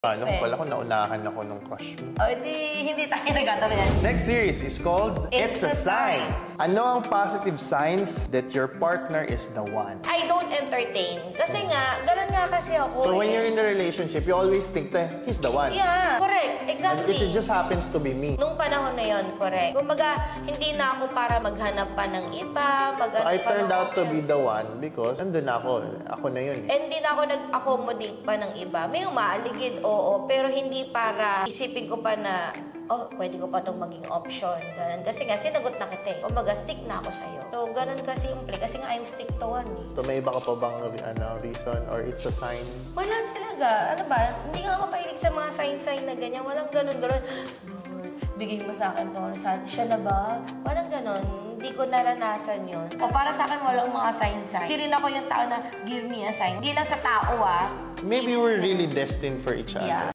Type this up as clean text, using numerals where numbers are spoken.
Ano pala kung naunahan ako nung crush mo? O, hindi tayo nagkatabi yan. Next series is called It's a Sign. Ano ang positive signs that your partner is the one? I don't entertain. Kasi nga, ganun nga kasi ako. So when you're in a relationship, you always think that he's the one. Yeah, correct. Exactly. It just happens to be me. Nung panahon na yon, correct. Kumbaga, hindi na ako para maghanap pa ng iba. So I turned out to be the one because nandun ako. Ako na yun. And hindi na ako nag-accommodate pa ng iba. May umaaligid, oo. Pero hindi para isipin ko pa na, oh, pwede ko pa itong maging option. Ganun. Kasi nga, sinagot na kita eh. Kumbaga, stick na ako sa'yo. So, ganun kasi yung play. Kasi nga, I'm stick to one eh. So, may iba ka pa bang reason or it's a sign? Wala talaga. Ano ba? Hindi nga ako mahilig sa mga sign-sign na ganyan. Walang ganun-ganun. Bigay mo sa akin to. Siya na ba? Walang ganun. Hindi ko naranasan yun. O para sa akin, walang mga sign-sign. Hindi rin ako yung tao na give me a sign. Hindi lang sa tao ah. Maybe we're really destined for each other. Yeah.